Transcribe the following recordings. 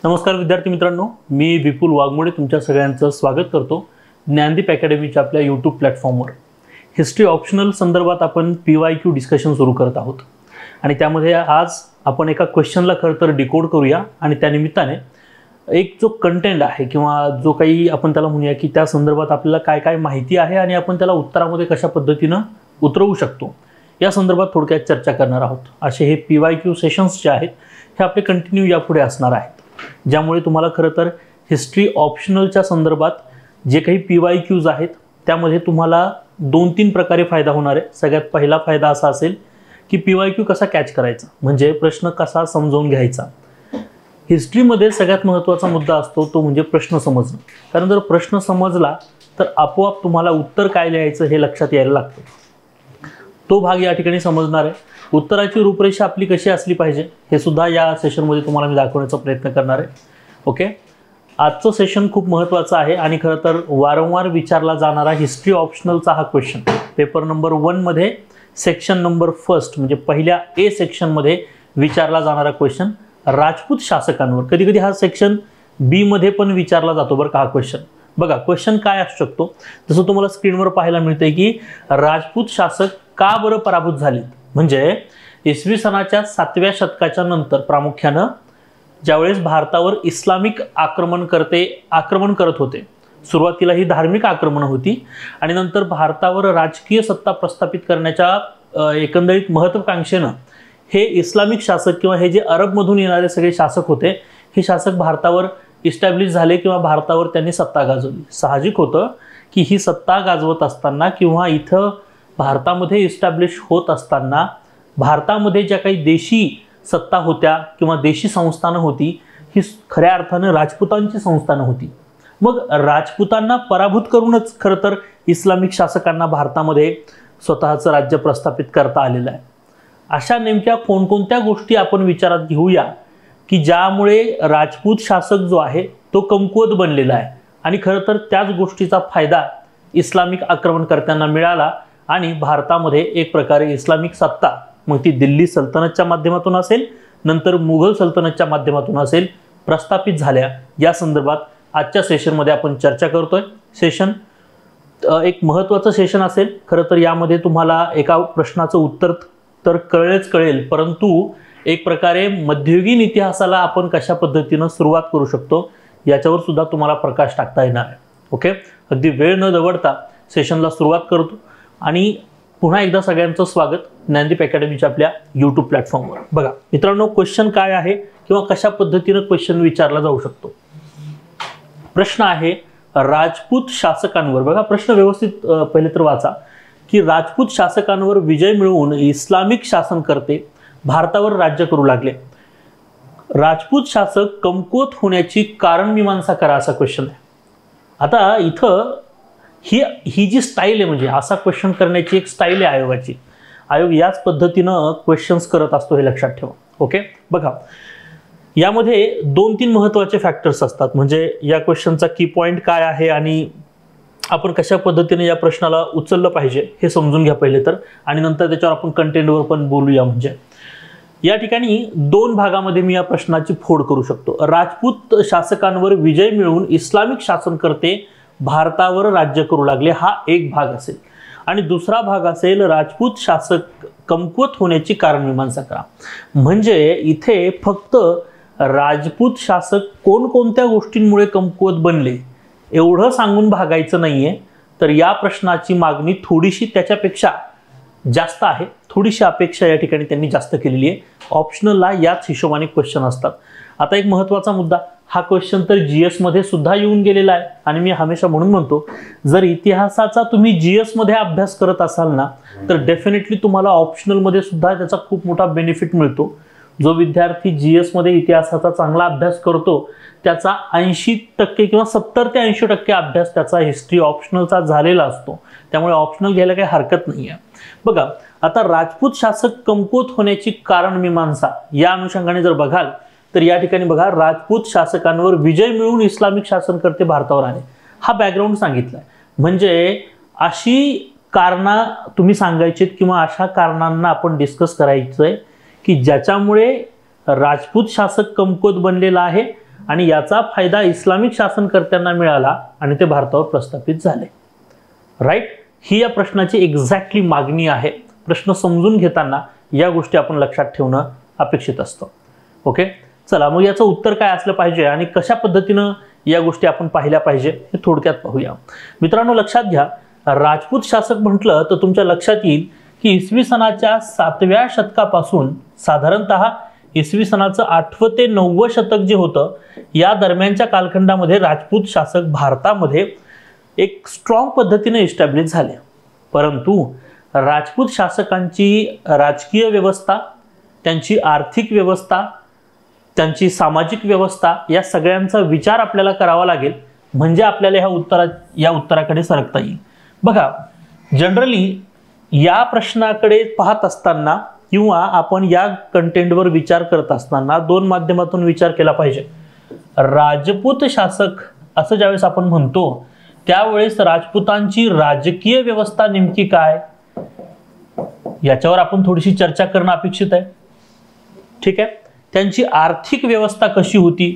नमस्कार विद्यार्थी मित्रांनो, मी विपुल वाघमोडे तुमच्या सगळ्यांचं स्वागत करतो ज्ञानदीप अकॅडमीच्या आपल्या यूट्यूब प्लॅटफॉर्मवर। हिस्ट्री ऑप्शनल संदर्भात आपण PYQ डिस्कशन सुरू करत आहोत आणि त्यामध्ये आज आपण एका क्वेश्चनला खरं तर डिकोड करूया आणि त्या निमित्ताने एक जो कंटेंट आहे किंवा जो काही आपण त्याला म्हणूया की त्या संदर्भात आपल्याला काय काय माहिती आहे आणि आपण त्याला उत्तरामध्ये कशा पद्धतीने उतरवू शकतो या संदर्भात थोडक्यात चर्चा करणार आहोत। असे हे PYQ सेशन्स जे आहेत हे आपले कंटिन्यू यापुढे असणार आहेत, ज्यामुळे तुम्हाला खरं तर हिस्ट्री ऑप्शनलच्या संदर्भात जे काही PYQs आहेत त्यामध्ये तुम्हाला 2-3 प्रकारे फायदा होणार आहे। सगळ्यात पहिला फायदा असा असेल की PYQ कसा कॅच करायचा, म्हणजे प्रश्न कसा समजावून घ्यायचा। हिस्ट्रीमध्ये सगळ्यात महत्त्वाचा मुद्दा असतो तो म्हणजे प्रश्न समजणं, कारण जर प्रश्न समजला तर आपोआप तुम्हाला उत्तर काय लिहायचं हे लक्षात यायला लागतं। तो भाग या ठिकाणी समजणार आहे। उत्तराची रूपरेषा आपली कशी असली पाहिजे हे सुद्धा या सेशनमध्ये तुम्हाला मी दाखवण्याचा प्रयत्न करणार आहे। ओके, आजचं सेशन खूप महत्त्वाचं आहे आणि खरं तर वारंवार विचारला जाणारा हिस्ट्री ऑप्शनलचा हा क्वेश्चन पेपर नंबर 1 मध्ये सेक्शन नंबर 1 म्हणजे पहिल्या A सेक्शनमध्ये विचारला जाणारा क्वेश्चन राजपूत शासकांवर। कधी कधी हा सेक्शन B मध्ये पण विचारला जातो बरं का हा क्वेश्चन। बघा क्वेश्चन काय असू शकतो, जसं तुम्हाला स्क्रीनवर पाहायला मिळतंय की राजपूत शासक का बरं पराभूत झालेत, म्हणजे इसवी सनाच्या 7व्या शतकाच्या नंतर प्रामुख्यानं ज्यावेळेस भारतावर इस्लामिक आक्रमण करत होते। सुरुवातीला ही धार्मिक आक्रमणं होती आणि नंतर भारतावर राजकीय सत्ता प्रस्थापित करण्याच्या एकंदरीत महत्त्वाकांक्षेनं हे इस्लामिक शासक किंवा हे जे अरबमधून येणारे सगळे शासक होते हे शासक भारतावर इस्टॅब्लिश झाले किंवा भारतावर त्यांनी सत्ता गाजवली। साहजिक होतं की ही सत्ता गाजवत असताना किंवा इथं भारतामध्ये इस्टॅब्लिश होत असताना भारतामध्ये ज्या काही देशी सत्ता होत्या किंवा देशी संस्थानं होती ही खऱ्या अर्थानं राजपुतांची संस्थानं होती। मग राजपुतांना पराभूत करूनच खरं तर इस्लामिक शासकांना भारतामध्ये स्वतःचं राज्य प्रस्थापित करता आलेलं आहे। अशा नेमक्या कोणकोणत्या गोष्टी आपण विचारात घेऊया की ज्यामुळे राजपूत शासक जो आहे तो कमकुवत बनलेला आहे आणि खरं तर त्याच गोष्टीचा फायदा इस्लामिक आक्रमणकर्त्यांना मिळाला आणि भारतामध्ये एक प्रकारे इस्लामिक सत्ता, मग ती दिल्ली सल्तनतच्या माध्यमातून असेल नंतर मुघल सल्तनतच्या माध्यमातून असेल, प्रस्थापित झाल्या। या संदर्भात आजच्या सेशनमध्ये आपण चर्चा करतोय। सेशन एक महत्त्वाचं सेशन असेल खरं तर। यामध्ये तुम्हाला एका प्रश्नाचं उत्तर तर कळेल, परंतु एक प्रकारे मध्ययुगीन इतिहासाला आपण कशा पद्धतीनं सुरुवात करू शकतो याच्यावर सुद्धा तुम्हाला प्रकाश टाकता येणार आहे। ओके, अगदी वेळ न दवडता सेशनला सुरुवात करतो आणि पुन्हा एकदा सगळ्यांचं स्वागत ज्ञानदीप अकॅडमीच्या आपल्या यूट्यूब प्लॅटफॉर्मवर। बघा मित्रांनो, क्वेश्चन काय आहे किंवा कशा पद्धतीनं क्वेश्चन विचारला जाऊ शकतो। प्रश्न आहे राजपूत शासकांवर। बघा प्रश्न व्यवस्थित पहिले तर वाचा की राजपूत शासकांवर विजय मिळवून इस्लामिक शासनकर्ते भारतावर राज्य करू लागले। राजपूत शासक कमकुवत होण्याची कारण मीमांसा करा असा क्वेश्चन आहे। आता इथं ही जी स्टाईल आहे म्हणजे असा क्वेश्चन करण्याची एक स्टाईल आहे आयोगाची। आयोग याच पद्धतीनं क्वेश्चन्स करत असतो हे लक्षात ठेवा। ओके, बघा यामध्ये 2-3 महत्त्वाचे फॅक्टर्स असतात, म्हणजे या क्वेश्चनचा की पॉइंट काय आहे आणि आपण कशा पद्धतीने या प्रश्नाला उचललं पाहिजे हे समजून घ्या पहिले तर, आणि नंतर त्याच्यावर आपण कंटेंटवर पण बोलूया। म्हणजे या ठिकाणी 2 भागामध्ये मी या प्रश्नाची फोड करू शकतो। राजपूत शासकांवर विजय मिळवून इस्लामिक शासनकर्ते भारतावर राज्य करू लागले हा एक भाग असेल आणि दुसरा भाग असेल राजपूत शासक कमकुवत होण्याची कारण मीमांसा करा। म्हणजे इथे फक्त राजपूत शासक कोणकोणत्या गोष्टींमुळे कमकुवत बनले एवढं सांगून भागायचं नाहीये, तर या प्रश्नाची मागणी थोडीशी त्याच्यापेक्षा जास्त आहे। थोडीशी अपेक्षा या ठिकाणी त्यांनी जास्त केलेली आहे। ऑप्शनलला याच हिशोबाने क्वेश्चन असतात। आता एक महत्त्वाचा मुद्दा, हा क्वेश्चन तर GS मध्ये सुद्धा येऊन गेलेला आहे आणि मी हमेशा म्हणून म्हणतो जर इतिहासाचा तुम्ही GS मध्ये अभ्यास करत असाल ना तर डेफिनेटली तुम्हाला ऑप्शनल मध्ये सुद्धा त्याचा खूप मोठा बेनिफिट मिळतो। जो विद्यार्थी GS मध्ये इतिहासाचा चांगला अभ्यास करतो त्याचा 80% किंवा 70 ते 80% अभ्यास त्याचा हिस्ट्री ऑप्शनलचा झालेला असतो, त्यामुळे ऑप्शनल घ्यायला काही हरकत नाही आहे। बघा आता राजपूत शासक कमकुवत होण्याची कारण मीमांसा या अनुषंगाने जर बघाल तर या ठिकाणी बघा राजपूत शासकांवर विजय मिळवून इस्लामिक शासनकर्ते भारतावर आले हा बॅकग्राऊंड सांगितलाय। म्हणजे अशी कारणं तुम्ही सांगायचीत किंवा अशा कारणांना आपण डिस्कस करायचंय की ज्याच्यामुळे राजपूत शासक कमकुवत बनलेला आहे आणि याचा फायदा इस्लामिक शासनकर्त्यांना मिळाला आणि ते भारतावर प्रस्थापित झाले. राईट, ही या प्रश्नाची एक्झॅक्टली मागणी आहे. प्रश्न समजून घेताना या गोष्टी आपण लक्षात ठेवणं अपेक्षित असतं. ओके, चला मग याचं उत्तर काय असलं पाहिजे आणि कशा पद्धतीनं या गोष्टी आपण पाहिल्या पाहिजे हे थोडक्यात पाहूया. मित्रांनो, लक्षात घ्या, राजपूत शासक म्हटलं तर तुमच्या लक्षात येईल की इसवी सनाच्या 7व्या शतकापासून साधारणतः इसवी सनाचं 8वं ते 9वं शतक जे होतं या दरम्यानच्या कालखंडामध्ये राजपूत शासक भारतामध्ये एक स्ट्रॉंग पद्धतीने इस्टॅब्लिश झाले. परंतु राजपूत शासकांची राजकीय व्यवस्था, त्यांची आर्थिक व्यवस्था, त्यांची सामाजिक व्यवस्था या सगळ्यांचा विचार आपल्याला करावा लागेल म्हणजे आपल्याला या उत्तराकडे सरकता येईल. बघा, जनरली या प्रश्नाकडे पाहत असताना किंवा आपण या कंटेंटवर विचार करत असताना दोन माध्यमातून विचार केला पाहिजे. राजपूत शासक असं ज्यावेळेस आपण म्हणतो त्यावेळेस राजपुतांची राजकीय व्यवस्था नेमकी काय याच्यावर आपण थोडीशी चर्चा करणं अपेक्षित आहे. ठीक आहे, त्यांची आर्थिक व्यवस्था कशी होती,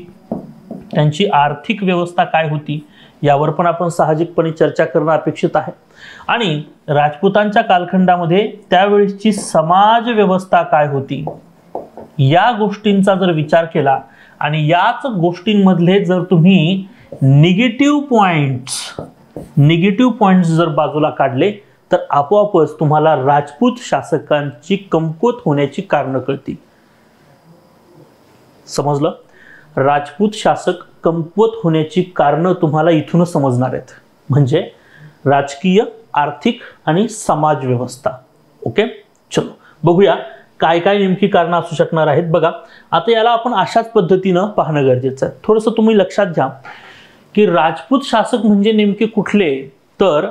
त्यांची आर्थिक व्यवस्था काय होती यावर पण आपण साहजिकपणे चर्चा करणं अपेक्षित आहे. आणि राजपुतांच्या कालखंडामध्ये त्यावेळेसची समाज व्यवस्था काय होती या गोष्टींचा जर विचार केला आणि याच गोष्टींमधले जर तुम्ही निगेटिव्ह पॉइंट्स जर बाजूला काढले तर आपोआपच तुम्हाला राजपूत शासकांची कमकुवत होण्याची कारणं कळतील. समजलं? राजपूत शासक कमकुवत होण्याची कारणं तुम्हाला इथूनच समजणार आहेत, म्हणजे राजकीय, आर्थिक आणि समाज व्यवस्था. ओके, चलो बघूया काय काय नेमकी कारणं असू शकणार आहेत. बघा, आता याला आपण अशाच पद्धतीनं पाहणं गरजेचं आहे. थोडंसं तुम्ही लक्षात घ्या की राजपूत शासक म्हणजे नेमके कुठले, तर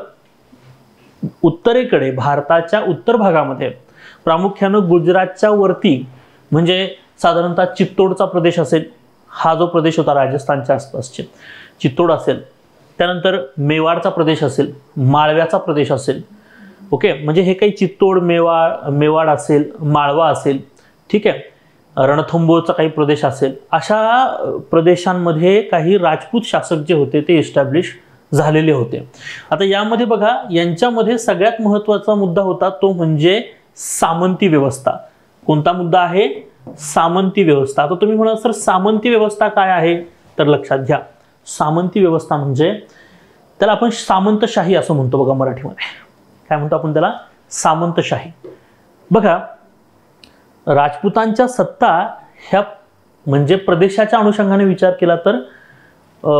उत्तरेकडे भारताच्या उत्तर भागामध्ये प्रामुख्यानं गुजरातच्या वरती म्हणजे साधारणतः चित्तोडचा प्रदेश असेल, हा जो प्रदेश होता राजस्थानच्या आसपासचे चित्तोड असेल, त्यानंतर मेवाडचा प्रदेश असेल, माळव्याचा प्रदेश असेल. ओके, म्हणजे हे काही चित्तोड, मेवाड असेल, माळवा असेल, ठीक आहे, रणथंबोरचा काही प्रदेश असेल, अशा प्रदेशांमध्ये काही राजपूत शासक जे होते ते इस्टॅब्लिश झालेले होते. आता यामध्ये बघा, यांच्यामध्ये सगळ्यात महत्त्वाचा मुद्दा होता तो म्हणजे सामंती व्यवस्था. कोणता मुद्दा आहे? सामंती व्यवस्था. आता तुम्ही म्हणाल सर सामंती व्यवस्था काय आहे, तर लक्षात घ्या, सामंती व्यवस्था म्हणजे त्याला आपण सामंतशाही असं म्हणतो बघा मराठीमध्ये. काय म्हणतो आपण त्याला? सामंतशाही. बघा, राजपुतांच्या सत्ता ह्या म्हणजे प्रदेशाच्या अनुषंगाने विचार केला तर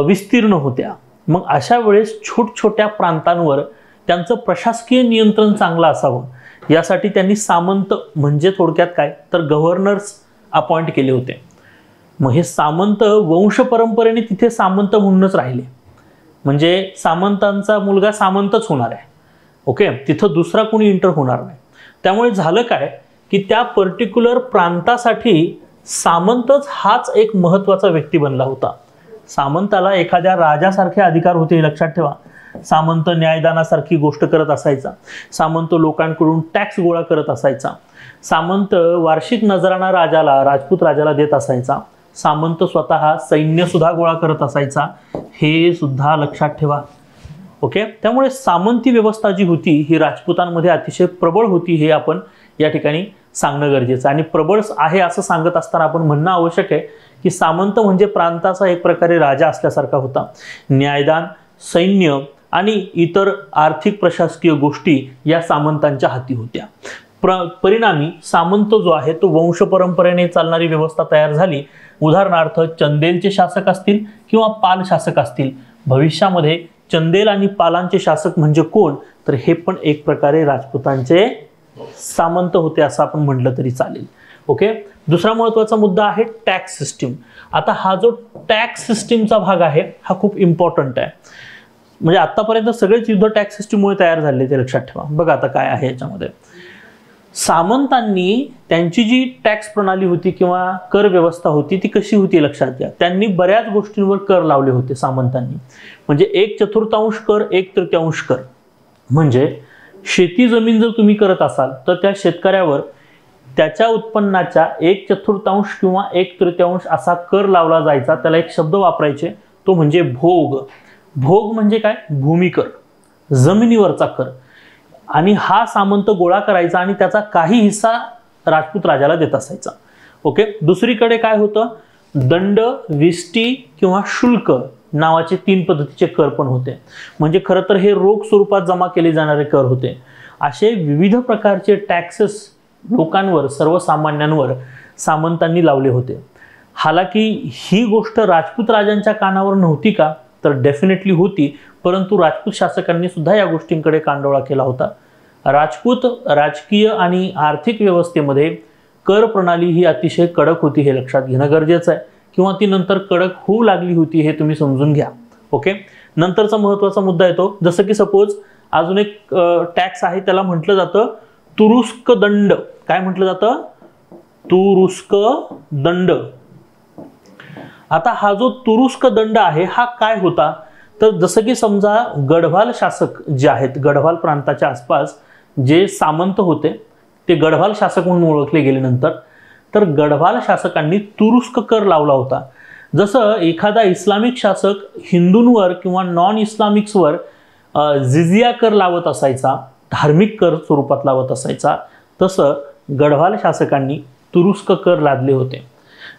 विस्तीर्ण होत्या. मग अशा वेळेस छोट्या प्रांतांवर त्यांचं प्रशासकीय नियंत्रण चांगलं असावं यासाठी त्यांनी सामंत म्हणजे थोडक्यात काय तर गव्हर्नर्स अपॉइंट केले होते. मग हे सामंत वंश परंपरेने तिथे सामंत म्हणूनच राहिले, म्हणजे सामंतांचा मुलगा सामंतच होणार आहे. ओके, तिथं दुसरा कोणी इंटर होणार नाही. त्यामुळे झालं काय की त्या पर्टिक्युलर प्रांतासाठी सामंतच हाच एक महत्त्वाचा व्यक्ती बनला होता. सामंताला एखाद्या राजासारखे अधिकार होते हे लक्षात ठेवा. सामंत न्यायदानासारखी गोष्ट करत असायचा, सामंत लोकांकडून टॅक्स गोळा करत असायचा, सामंत वार्षिक नजराणा राजपूत राजाला देत असायचा, सामंत स्वतः सैन्य सुद्धा गोळा करत असायचा, हे सुद्धा लक्षात ठेवा. ओके, त्यामुळे सामंती व्यवस्था जी होती ही राजपुतांमध्ये अतिशय प्रबळ होती हे आपण या ठिकाणी सांगणं गरजेचं. आणि प्रबळ आहे असं सांगत असताना आपण म्हणणं आवश्यक आहे की सामंत म्हणजे प्रांताचा एक प्रकारे राजा असल्यासारखा होता. न्यायदान, सैन्य आणि इतर आर्थिक प्रशासकीय गोष्टी या सामंतांच्या हाती होत्या. परिणामी सामंत जो आहे तो वंश परंपरेने चालणारी व्यवस्था तयार झाली. उदाहरणार्थ चंदेलचे शासक असतील किंवा पाल शासक असतील. भविष्यामध्ये चंदेल आणि पालांचे शासक म्हणजे कोण, तर हे पण एक प्रकारे राजपुतांचे सामंत होते असं आपण म्हटलं तरी चालेल. ओके, दुसरा महत्त्वाचा मुद्दा आहे टॅक्स सिस्टीम. आता हा जो टॅक्स सिस्टीमचा भाग आहे हा खूप इम्पॉर्टंट आहे. म्हणजे आतापर्यंत सगळेच युद्ध टॅक्स सिस्टीममुळे तयार झाले ते लक्षात ठेवा. बघा आता काय आहे याच्यामध्ये. सामंतांनी त्यांची जी टॅक्स प्रणाली होती किंवा कर व्यवस्था होती ती कशी होती लक्षात घ्या. त्यांनी बऱ्याच गोष्टींवर कर लावले होते सामंतांनी. म्हणजे 1/4 कर, 1/3 कर. म्हणजे शेती जमीन जर तुम्ही करत असाल तर त्या शेतकऱ्यावर त्याच्या उत्पन्नाच्या 1/4 किंवा 1/3 असा कर लावला जायचा. त्याला एक शब्द वापरायचे, तो म्हणजे भोग. भोग म्हणजे काय? भूमिकर, जमिनीवरचा कर. आणि हा सामंत गोळा करायचा आणि त्याचा काही हिस्सा राजपूत राजाला देत असायचा. ओके. दुसरीकडे काय होतं? दंड, विष्टी किंवा शुल्क नावाचे 3 पद्धतीचे कर पण होते. म्हणजे खरं तर हे रोख स्वरूपात जमा केले जाणारे कर होते. असे विविध प्रकारचे टॅक्सेस लोकांवर, सर्वसामान्यांवर सामंतांनी लावले होते. हालाकी ही गोष्ट राजपूत राजांच्या कानावर नव्हती का? तर डेफिनेटली होती, परंतु राजपूत शासकांनी सुद्धा या गोष्टींकडे कानडोळा केला होता. राजपूत राजकीय आणि आर्थिक व्यवस्थेमध्ये कर प्रणाली ही अतिशय कडक होती, हे लक्षात घेणं गरजेचं आहे. किंवा ती नंतर कडक होऊ लागली होती, हे तुम्ही समजून घ्या. ओके. नंतरचा महत्त्वाचा मुद्दा येतो, जसं की सपोज अजून एक टॅक्स आहे, त्याला म्हटलं जातं तुरुस्क दंड. काय म्हटलं जातं? तुरुस्क दंड. आता हा जो तुरुस्क दंड आहे हा काय होता? तर जसं की समजा गढवाल शासक जे आहेत, गढवाल प्रांताच्या आसपास जे सामंत होते ते गढवाल शासक म्हणून ओळखले गेले नंतर. तर गढवाल शासकांनी तुरुस्क कर लावला होता. जसं एखादा इस्लामिक शासक हिंदूंवर किंवा नॉन इस्लामिक्सवर जिझिया कर लावत असायचा, धार्मिक कर स्वरूपात लावत असायचा, तसं गढवाल शासकांनी तुरुस्क कर लादले होते,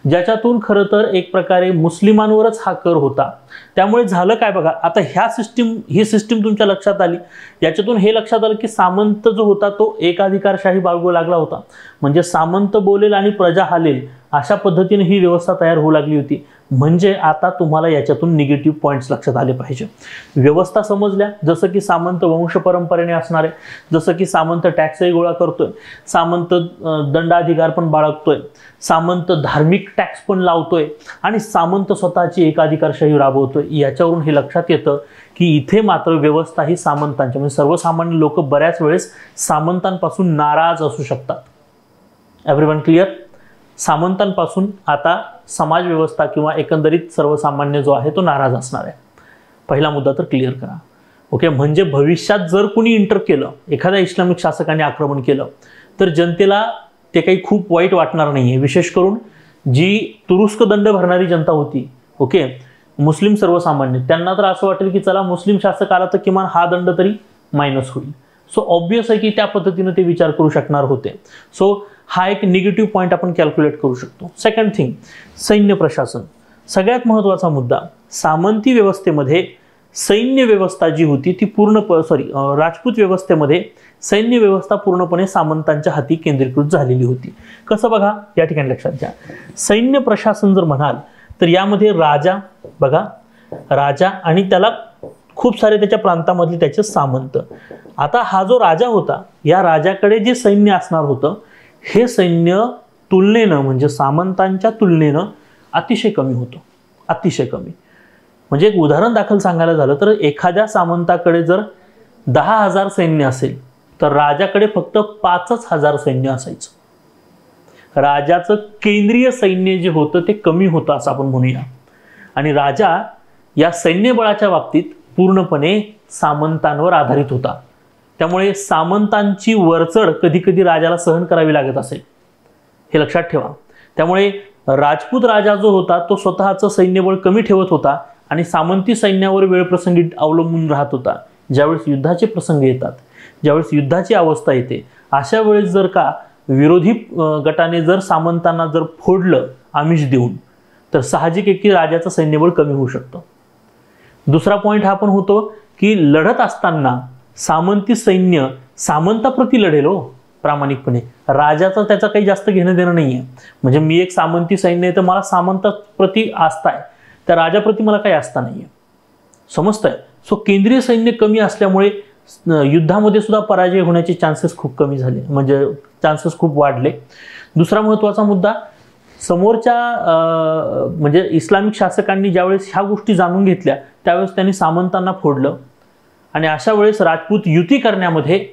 ज्याच्यातून खरं तर एक प्रकारे मुस्लिमांवरच हा कर होता. त्यामुळे झालं काय बघा, आता ही सिस्टीम तुमच्या लक्षात आली. याच्यातून हे लक्षात आलं की सामंत जो होता तो एकाधिकारशाही बाळगू लागला होता. म्हणजे सामंत बोलेल आणि प्रजा हालेल अशा पद्धतीने ही व्यवस्था तयार होऊ लागली होती. म्हणजे आता तुम्हाला याच्यातून निगेटिव्ह पॉईंट्स लक्षात आले पाहिजे. व्यवस्था समजल्या, जसं की सामंत वंश परंपरेने असणार आहे, जसं की सामंत टॅक्सही गोळा करतोय, सामंत दंडाधिकार पण बाळगतोय, सामंत धार्मिक टॅक्स पण लावतोय आणि सामंत स्वतःची एकाधिकारशाही राबवतोय. याच्यावरून हे लक्षात येतं की इथे मात्र व्यवस्था ही सामंतांच्या, म्हणजे सर्वसामान्य लोक बऱ्याच वेळेस सामंतांपासून नाराज असू शकतात. Everyone clear? सामंतांपासून आता समाज व्यवस्था किंवा एकंदरीत सर्वसामान्य जो आहे तो नाराज असणार आहे. पहिला मुद्दा तर क्लिअर करा. ओके. म्हणजे भविष्यात जर कुणी इंटर केलं, एखाद्या इस्लामिक शासकाने आक्रमण केलं, तर जनतेला ते काही खूप वाईट वाटणार नाहीये. विशेष करून जी तुरुस्क दंड भरणारी जनता होती, ओके, मुस्लिम सर्वसामान्य, त्यांना तर असं वाटेल की चला मुस्लिम शासक आला तर किमान हा दंड तरी मायनस होईल. सो ऑब्वियस आहे की त्या पद्धतीने ते विचार करू शकणार होते. सो हा एक निगेटिव्ह पॉईंट आपण कॅल्क्युलेट करू शकतो. सेकंड थिंग, सैन्य प्रशासन. सगळ्यात महत्त्वाचा मुद्दा, सामंती व्यवस्थेमध्ये सैन्य व्यवस्था जी होती ती राजपूत व्यवस्थेमध्ये सैन्य व्यवस्था पूर्णपणे सामंतांच्या हाती केंद्रीकृत झालेली होती. कसं बघा, या ठिकाणी लक्षात घ्या. सैन्य प्रशासन जर म्हणाल तर यामध्ये राजा, बघा राजा आणि त्याला खूप सारे त्याच्या प्रांतामधले त्याचे सामंत. आता हा जो राजा होता, या राजाकडे जे सैन्य असणार होतं, हे सैन्य तुलनेनं, म्हणजे सामंतांच्या तुलनेनं अतिशय कमी होतं, अतिशय कमी. म्हणजे एक उदाहरण दाखल सांगायला झालं तर एखाद्या सामंताकडे जर 10,000 सैन्य असेल तर राजाकडे फक्त 5,000 सैन्य असायचं. राजाचं केंद्रीय सैन्य जे होतं ते कमी होतं असं आपण म्हणूया. आणि राजा या सैन्यबळाच्या बाबतीत पूर्णपणे सामंतांवर आधारित होता. त्यामुळे सामंतांची वरचढ कधी कधी राजाला सहन करावी लागत असेल, हे लक्षात ठेवा. त्यामुळे राजपूत राजा जो होता तो स्वतःचं सैन्यबळ कमी ठेवत होता आणि सामंती सैन्यावर वेळप्रसंगी अवलंबून राहत होता. ज्यावेळेस युद्धाचे प्रसंग येतात, ज्यावेळेस युद्धाची अवस्था येते, अशा वेळेस जर का विरोधी गटाने जर सामंतांना जर फोडलं आमिष देऊन, तर साहजिक आहे की राजाचं सैन्यबळ कमी होऊ शकतं. दुसरा पॉईंट हा पण होतो की लढत असताना सामंती सैन्य सामंताप्रती लढेल हो प्रामाणिकपणे. राजाचं त्याचं काही जास्त घेणं देणं नाहीये. म्हणजे मी एक सामंती सैन्य आहे तर मला सामंताप्रती आस्था आहे, त्या राजाप्रती मला काही आस्था नाहीये. समजतंय? सो केंद्रीय सैन्य कमी असल्यामुळे युद्धामध्ये सुद्धा पराजय होण्याचे चान्सेस खूप कमी झाले, म्हणजे चान्सेस खूप वाढले. दुसरा महत्त्वाचा मुद्दा, समोरच्या म्हणजे इस्लामिक शासकांनी ज्यावेळेस ह्या गोष्टी जाणून घेतल्या त्यावेळेस त्यांनी सामंतांना फोडलं आणि अशा वेळेस राजपूत युती करण्यामध्ये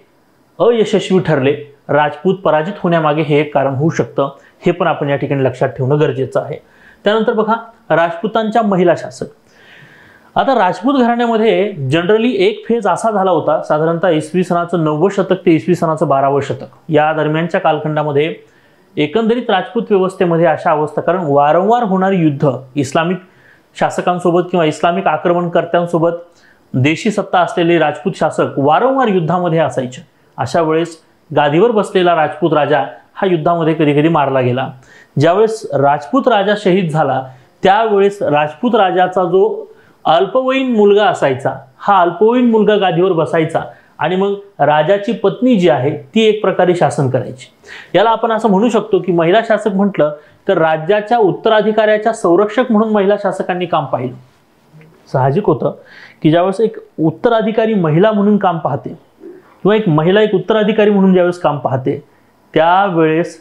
अयशस्वी ठरले. राजपूत पराजित होण्यामागे हे एक कारण होऊ शकतं, हे पण आपण या ठिकाणी लक्षात ठेवणं गरजेचं आहे. त्यानंतर बघा, राजपूतांच्या महिला शासक. आता राजपूत घराण्यामध्ये जनरली एक फेज असा झाला होता, साधारणतः इसवी सनाचं 9वं शतक ते इसवी सनाचं 12वं शतक या दरम्यानच्या कालखंडामध्ये एकंदरीत राजपूत व्यवस्थेमध्ये अशा अवस्था, कारण वारंवार होणारी युद्ध इस्लामिक शासकांसोबत किंवा इस्लामिक आक्रमणकर्त्यांसोबत देशी सत्ता असलेले राजपूत शासक वारंवार युद्धामध्ये असायचे. अशा वेळेस गादीवर बसलेला राजपूत राजा हा युद्धामध्ये कधी कधी मारला गेला. ज्यावेळेस राजपूत राजा शहीद झाला त्यावेळेस राजपूत राजाचा जो अल्पवयीन मुलगा असायचा, हा अल्पवयीन मुलगा गादीवर बसायचा आणि मग राजाची पत्नी जी आहे ती एक प्रकारे शासन करायची. याला आपण असं म्हणू शकतो की महिला शासक म्हटलं तर राज्याच्या उत्तराधिकाऱ्याच्या संरक्षक म्हणून महिला शासकांनी काम पाहिलं. साहजिक होतं की ज्यावेळेस एक उत्तराधिकारी महिला म्हणून काम पाहते किंवा एक महिला एक उत्तराधिकारी म्हणून ज्यावेळेस काम पाहते त्यावेळेस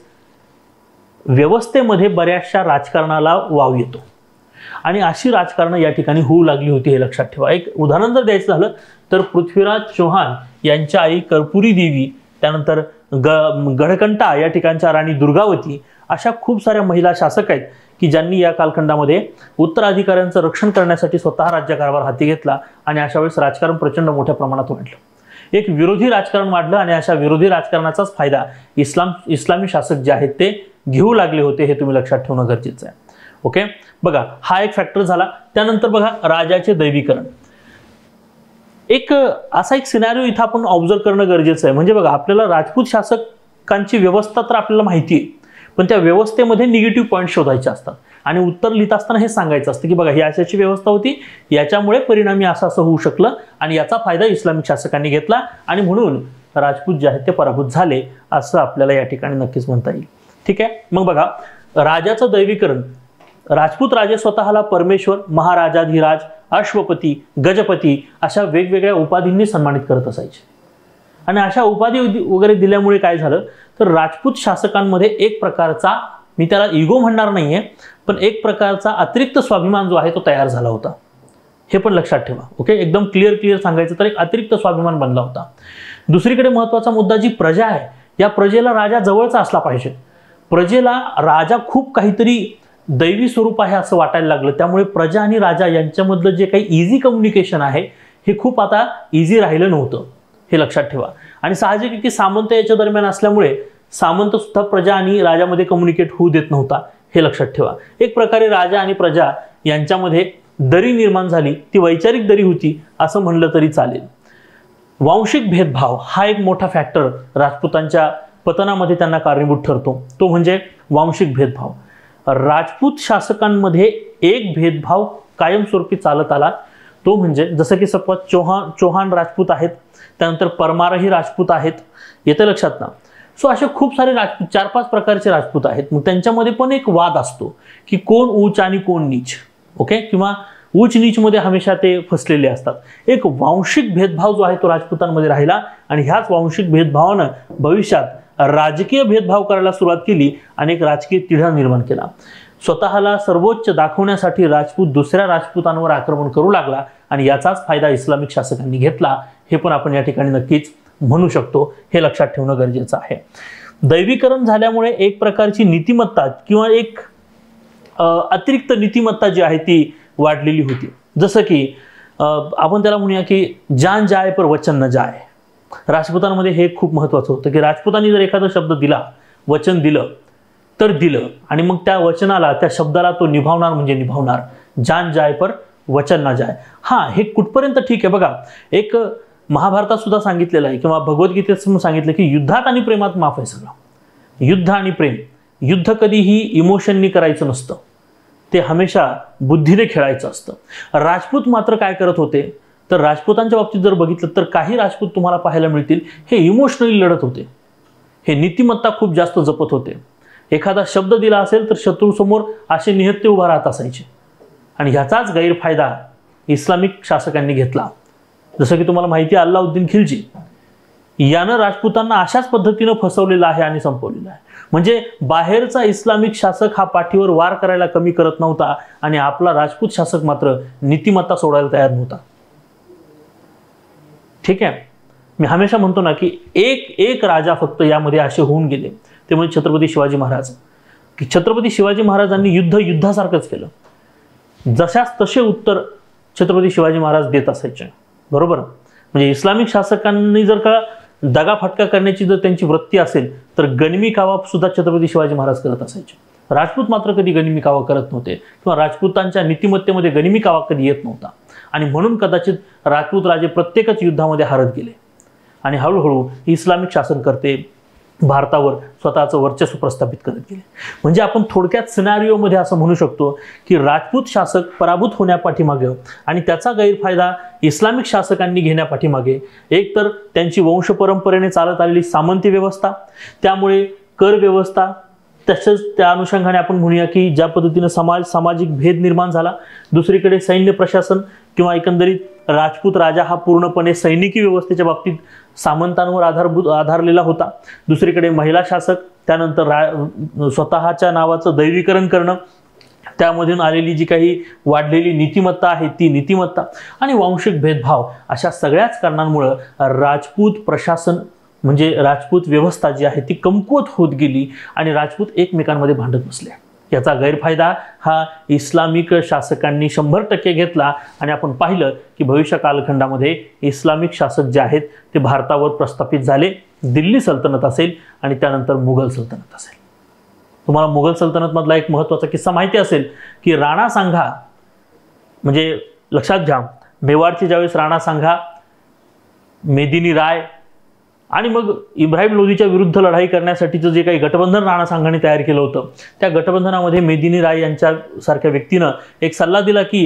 व्यवस्थेमध्ये बऱ्याचशा राजकारणाला वाव येतो आणि अशी राजकारणं या ठिकाणी होऊ लागली होती, हे लक्षात ठेवा. एक उदाहरण जर द्यायचं झालं तर पृथ्वीराज चौहान यांच्या आई कर्पूरी देवी, त्यानंतर गढकंटा या ठिकाणच्या राणी दुर्गावती, अशा खूप साऱ्या महिला शासक आहेत की ज्यांनी या कालखंडामध्ये उत्तराधिकाऱ्यांचं रक्षण करण्यासाठी स्वतः राज्यकारभार हाती घेतला आणि अशा वेळेस राजकारण प्रचंड मोठ्या प्रमाणात वाढलं. एक विरोधी राजकारण वाढलं आणि अशा विरोधी राजकारणाचाच फायदा इस्लामी शासक जे आहेत ते घेऊ लागले होते, हे तुम्ही लक्षात ठेवणं गरजेचं आहे. ओके, बघा हा एक फॅक्टर झाला. त्यानंतर बघा राजाचे दैवीकरण. एक असा एक सिनारिओ इथं आपण ऑब्झर्व करणं गरजेचं आहे. म्हणजे बघा आपल्याला राजपूत शासकांची व्यवस्था तर आपल्याला माहिती आहे, पण त्या व्यवस्थेमध्ये निगेटिव्ह पॉईंट शोधायचे असतात आणि उत्तर लिहित असताना हे सांगायचं असतं की बघा ही अशाची व्यवस्था होती, याच्यामुळे परिणामी असं असं होऊ शकलं आणि याचा फायदा इस्लामिक शासकांनी घेतला आणि म्हणून राजपूत जे आहेत ते पराभूत झाले, असं आपल्याला या ठिकाणी नक्कीच म्हणता येईल. ठीक आहे, मग बघा राजाचं दैवीकरण. राजपूत राजे स्वतःला परमेश्वर, महाराजाधिराज, अश्वपती, गजपती अशा वेगवेगळ्या उपाधींनी सन्मानित करत असायचे. आणि अशा उपाधी वगैरे दिल्यामुळे काय झालं तर राजपूत शासकांमध्ये एक प्रकारचा, मी त्याला इगो म्हणणार नाहीये, पण एक प्रकारचा अतिरिक्त स्वाभिमान जो आहे तो तयार झाला होता. हे पण लक्षात ठेवा. ओके, एकदम क्लिअर सांगायचं तर एक अतिरिक्त स्वाभिमान बनला होता. दुसरीकडे महत्त्वाचा मुद्दा, जी प्रजा आहे या प्रजेला राजा जवळचा असला पाहिजे. प्रजेला राजा खूप काहीतरी दैवी स्वरूप आहे असं वाटायला लागलं. त्यामुळे प्रजा आणि राजा यांच्यामधलं जे काही इझी कम्युनिकेशन आहे हे खूप आता इझी राहिलं नव्हतं, हे लक्षात ठेवा. आणि साहजिक आहे की सामंत याच्या दरम्यान असल्यामुळे सामंत सुद्धा प्रजा आणि राजामध्ये कम्युनिकेट होऊ देत नव्हता, हे लक्षात ठेवा. एक प्रकारे राजा आणि प्रजा यांच्यामध्ये दरी निर्माण झाली. ती वैचारिक दरी होती असं म्हणलं तरी चालेल. वांशिक भेदभाव हा एक मोठा फॅक्टर राजपूतांच्या पतनामध्ये त्यांना कारणीभूत ठरतो, तो म्हणजे वांशिक भेदभाव. राजपूत शासकांमध्ये एक भेदभाव कायमस्वरूपी चालत आला, तो म्हणजे जसं की सपोज चौहान राजपूत आहेत, त्यानंतर परमारही राजपूत आहेत, येते लक्षात ना. सो असे खूप सारे राजपूत, 4-5 प्रकारचे राजपूत आहेत. मग त्यांच्यामध्ये पण एक वाद असतो की कोण उच्च आणि कोण नीच. ओके, किंवा उच्च नीच मध्ये हमेशा ते फसलेले असतात. एक वांशिक भेदभाव जो आहे तो राजपूतांमध्ये राहिला आणि ह्याच वांशिक भेदभावानं भविष्यात राजकीय भेदभाव करायला सुरुवात केली आणि एक राजकीय तिढा निर्माण केला. स्वतःला सर्वोच्च दाखवण्यासाठी राजपूत दुसऱ्या राजपूतांवर आक्रमण करू लागला आणि याचाच फायदा इस्लामिक शासकांनी घेतला, हे पण आपण या ठिकाणी नक्कीच म्हणू शकतो. हे लक्षात ठेवणं गरजेचं आहे. दैवीकरण झाल्यामुळे एक प्रकारची नीतिमत्ता किंवा एक अतिरिक्त नीतिमत्ता जी आहे ती वाढलेली होती. जसं की आपण त्याला म्हणूया की जान जाय पर वचन न जाय. राजपूतांमध्ये हे खूप महत्त्वाचं होतं की राजपूतांनी जर एखादा शब्द दिला, वचन दिलं तर दिलं आणि मग त्या वचनाला, त्या शब्दाला तो निभावणार म्हणजे निभावणार. जान जाय पर वचन ना जाय. हां, हे कुठपर्यंत ठीक आहे. बघा, एक महाभारतात सुद्धा सांगितलेलं आहे किंवा भगवद्गीतेत सुद्धा सांगितलं की युद्धात आणि प्रेमात माफ आहे सगळं. युद्ध आणि प्रेम, युद्ध कधीही इमोशननी करायचं नसतं, ते हमेशा बुद्धीने खेळायचं असतं. राजपूत मात्र काय करत होते तर राजपूतांच्या बाबतीत जर बघितलं तर काही राजपूत तुम्हाला पाहायला मिळतील हे इमोशनली लढत होते, हे नीतिमत्ता खूप जास्त जपत होते. एखादा शब्द दिला असेल तर शत्रूसमोर असे निहत्ते उभा राहत असायचे आणि ह्याचाच गैरफायदा इस्लामिक शासकांनी घेतला. जसं की तुम्हाला माहिती आहे, अल्लाउद्दीन खिलजी यानं राजपूतांना अशाच पद्धतीनं फसवलेलं आहे आणि संपवलेलं आहे. म्हणजे बाहेरचा इस्लामिक शासक हा पाठीवर वार करायला कमी करत नव्हता आणि आपला राजपूत शासक मात्र नीतिमत्ता सोडायला तयार नव्हता. ठीक आहे, मी हमेशा म्हणतो ना की एक राजा फक्त यामध्ये असे होऊन गेले, ते म्हणजे छत्रपती शिवाजी महाराज. की छत्रपती शिवाजी महाराजांनी युद्धासारखंच केलं. जशाच तसे उत्तर छत्रपती शिवाजी महाराज देत असायचे, बरोबर. म्हणजे इस्लामिक शासकांनी जर का दगाफटका करण्याची जर त्यांची वृत्ती असेल तर गनिमी कावा सुद्धा छत्रपती शिवाजी महाराज करत असायचे. राजपूत मात्र कधी गनिमी कावा करत नव्हते किंवा राजपूतांच्या नीतिमत्तेमध्ये गनिमी कावा कधी येत नव्हता आणि म्हणून कदाचित राजपूत राजे प्रत्येकच युद्धामध्ये हारत गेले आणि हळूहळू इस्लामिक शासनकर्ते भारतावर स्वतःचं वर्चस्व प्रस्थापित करत गेले. म्हणजे आपण थोडक्यात सिनारिओमध्ये असं म्हणू शकतो की राजपूत शासक पराभूत होण्यापाठीमागे आणि त्याचा गैरफायदा इस्लामिक शासकांनी घेण्यापाठीमागे एक तर त्यांची वंश परंपरेने चालत आलेली सामंती व्यवस्था, त्यामुळे कर व्यवस्था, तसेच त्या अनुषंगाने आपण म्हणूया की ज्या पद्धतीने सामाजिक भेद निर्माण झाला. दुसरीकडे सैन्य प्रशासन किंवा एकंदरीत राजपूत राजा हा पूर्णपणे सैनिकी व्यवस्थेच्या बाबतीत सामंतांवर आधारलेला होता. दुसरीकडे महिला शासक, त्यानंतर स्वतःच्या नावाचं दैवीकरण करणं, त्यामधून आलेली जी काही वाढलेली नीतिमत्ता आहे ती नीतिमत्ता आणि वांशिक भेदभाव, अशा सगळ्याच कारणांमुळे राजपूत प्रशासन म्हणजे राजपूत व्यवस्था जी आहे ती कमकुवत होत गेली आणि राजपूत एकमेकांमध्ये भांडत बसले. याचा गैरफायदा हा इस्लामिक शासकांनी 100% घेतला आणि आपण पाहिलं की भविष्य कालखंडामध्ये इस्लामिक शासक जे आहेत ते भारतावर प्रस्थापित झाले. दिल्ली सल्तनत असेल आणि त्यानंतर मुघल सल्तनत असेल. तुम्हाला मुघल सल्तनत मधला एक महत्त्वाचा किस्सा माहिती असेल की राणा सांगा, म्हणजे लक्षात घ्या, मेवाडचे ज्यावेळेस राणा सांगा, मेदिनी राय आणि मग इब्राहिम लोधीच्या विरुद्ध लढाई करण्यासाठीचं जे काही गठबंधन राणा सांगाने तयार केलं होतं, त्या गठबंधनामध्ये मेदिनी राय यांच्यासारख्या व्यक्तीनं एक सल्ला दिला की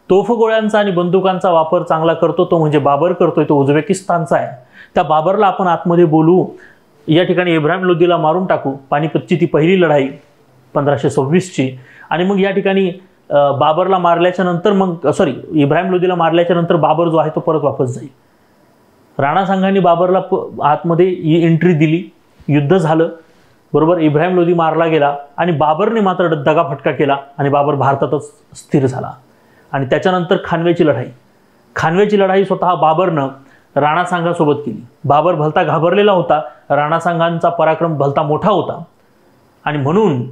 तोफगोळ्यांचा आणि बंदुकांचा वापर चांगला करतो तो म्हणजे बाबर करतोय, तो उझबेकिस्तानचा आहे, त्या बाबरला आपण आतमध्ये बोलू, या ठिकाणी इब्राहिम लोधीला मारून टाकू. पानिपतची ती पहिली लढाई 1526ची आणि मग या ठिकाणी बाबरला मारल्याच्या नंतर इब्राहिम लोधीला मारल्याच्या नंतर बाबर जो आहे तो परत वापस जाईल. राणा सांगांनी बाबरला आतमध्ये एंट्री दिली, युद्ध झालं, बरोबर. इब्राहिम लोधी मारला गेला आणि बाबरने मात्र दगाफटका केला आणि बाबर भारतातच स्थिर झाला. आणि त्याच्यानंतर खानवेची लढाई स्वतः बाबरनं राणा सांगासोबत केली. बाबर भलता घाबरलेला होता, राणा सांगांचा पराक्रम भलता मोठा होता आणि म्हणून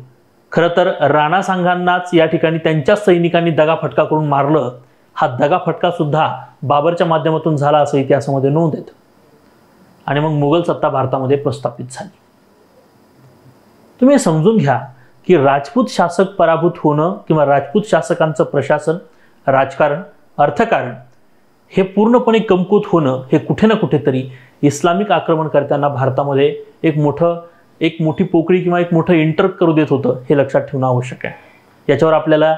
खरं तर राणा सांगांनाच या ठिकाणी त्यांच्याच सैनिकांनी दगाफटका करून मारलं. हा दगाफटका सुद्धा बाबरच्या माध्यमातून झाला असं इतिहासामध्ये नोंद येतं आणि मग मुघल सत्ता भारतामध्ये प्रस्थापित झाली. तुम्ही समजून घ्या की राजपूत शासक पराभूत होणं किंवा राजपूत शासकांचं प्रशासन, राजकारण, अर्थकारण हे पूर्णपणे कमकुवत होणं हे कुठे ना कुठेतरी इस्लामिक आक्रमणकर्त्यांना भारतामध्ये एक मोठी पोकळी किंवा एक मोठं इंटरप्ट करू देत होतं, हे लक्षात ठेवणं आवश्यक आहे. याच्यावर आपल्याला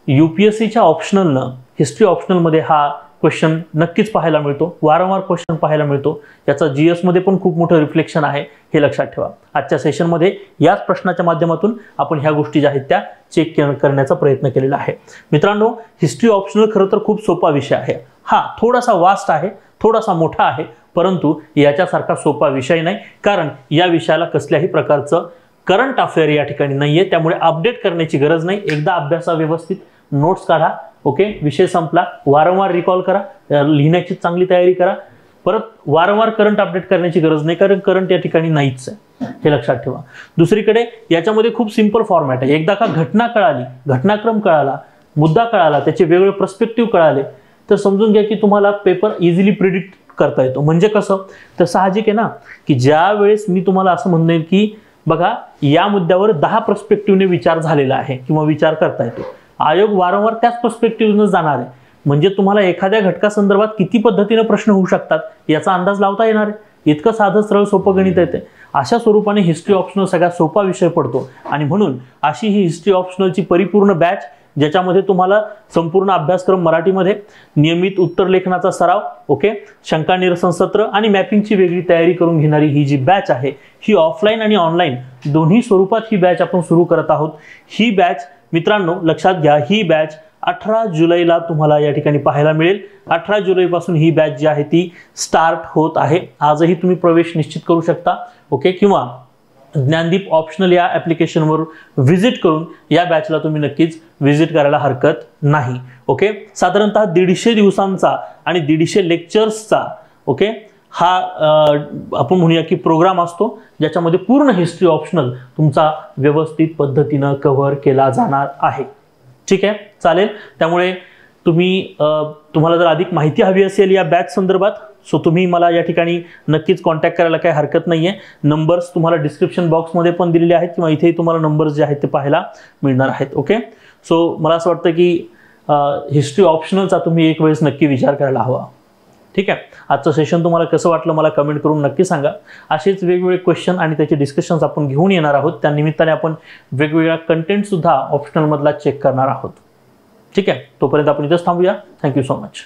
UPSCच्या ऑप्शनलनं, हिस्ट्री ऑप्शनलमध्ये हा क्वेश्चन नक्कीच पाहायला मिळतो, वारंवार क्वेश्चन पाहायला मिळतो. याचा GS मध्ये पण खूप मोठं रिफ्लेक्शन आहे, हे लक्षात ठेवा. आजच्या सेशनमध्ये याच प्रश्नाच्या माध्यमातून आपण ह्या गोष्टी ज्या आहेत त्या चेक करण्याचा प्रयत्न केलेला आहे. मित्रांनो, हिस्ट्री ऑप्शनल खरं तर खूप सोपा विषय आहे. हा थोडासा वास्ट आहे, थोडासा मोठा आहे, परंतु याच्यासारखा सोपा विषय नाही, कारण या विषयाला कसल्याही प्रकारचं करंट अफेअर या ठिकाणी नाहीये. त्यामुळे अपडेट करण्याची गरज नाही. एकदा अभ्यासा, व्यवस्थित नोट्स काढा, ओके, विषय संपला, वारंवार रिकॉल करा, लिहिण्याची चांगली तयारी करा. परत वारंवार करंट अपडेट करण्याची गरज नाही, कारण करंट या ठिकाणी नाहीच आहे, हे लक्षात ठेवा. दुसरीकडे याच्यामध्ये खूप सिंपल फॉर्मॅट आहे. एकदा का घटना कळाली, घटनाक्रम कळाला, मुद्दा कळाला, त्याचे वेगवेगळे पर्स्पेक्टिव्ह कळाले, तर समजून घ्या की तुम्हाला पेपर इझिली प्रिडिक्ट करता येतो. म्हणजे कसं, तर साहजिक आहे ना की ज्या वेळेस मी तुम्हाला असं म्हणेन की बघा या मुद्द्यावर 10 पर्स्पेक्टिव्हने विचार झालेला आहे किंवा विचार करता येतो, आयोग वारंवार त्याच पर्स्पेक्टिव्हनं जाणार आहे, म्हणजे तुम्हाला एखाद्या घटकासंदर्भात किती पद्धतीने प्रश्न होऊ शकतात याचा अंदाज लावता येणार आहे. इतकं साधं सरळ सोपं गणित येते. अशा स्वरूपाने हिस्ट्री ऑप्शनल सगळ्यात सोपा विषय पडतो आणि म्हणून अशी ही हिस्ट्री ऑप्शनलची परिपूर्ण बॅच, ज्याच्यामध्ये तुम्हाला संपूर्ण अभ्यासक्रम मराठीमध्ये, नियमित उत्तरलेखनाचा सराव, ओके, शंका निरसन सत्र आणि मॅपिंगची वेगळी तयारी करून घेणारी ही जी बॅच आहे, ही ऑफलाईन आणि ऑनलाईन दोन्ही स्वरूपात ही बॅच आपण सुरू करत आहोत. ही बॅच मित्रांनो लक्षात घ्या, ही बॅच 18 जुलैला तुम्हाला या ठिकाणी पाहायला मिळेल. 18 जुलैपासून ही बॅच जी आहे ती स्टार्ट होत आहे. आजही तुम्ही प्रवेश निश्चित करू शकता, ओके, किंवा ज्ञानदीप ऑप्शनल या ॲप्लिकेशनवर व्हिजिट करून या बॅचला तुम्ही नक्कीच व्हिजिट करायला हरकत नाही, ओके. साधारणतः 150 दिवसांचा आणि 150 लेक्चर्सचा, ओके, हा आपण म्हणूया की प्रोग्राम असतो, ज्याच्यामध्ये पूर्ण हिस्ट्री ऑप्शनल तुमचा व्यवस्थित पद्धतीनं कव्हर केला जाणार आहे. ठीक आहे, चालेल. त्यामुळे तुम्हाला जर अधिक माहिती हवी असेल या बॅच संदर्भात, सो तुम्ही मला या ठिकाणी नक्कीच कॉन्टॅक्ट करायला काही हरकत नाही आहे. नंबर्स तुम्हाला डिस्क्रिप्शन बॉक्समध्ये पण दिलेले आहेत किंवा इथेही तुम्हाला नंबर्स जे आहेत ते पाहायला मिळणार आहेत. ओके, सो मला असं वाटतं की हिस्ट्री ऑप्शनलचा तुम्ही एक वेळेस नक्की विचार करायला हवा. ठीक आहे, आजचं सेशन तुम्हाला कसं वाटलं मला कमेंट करून नक्की सांगा. असेच वेगवेगळे क्वेश्चन आणि त्याचे डिस्कशन्स आपण घेऊन येणार आहोत. त्यानिमित्ताने आपण वेगवेगळ्या कंटेंटसुद्धा ऑप्शनलमधला चेक करणार आहोत. ठीक आहे, तोपर्यंत आपण इथंच थांबूया. Thank you so much.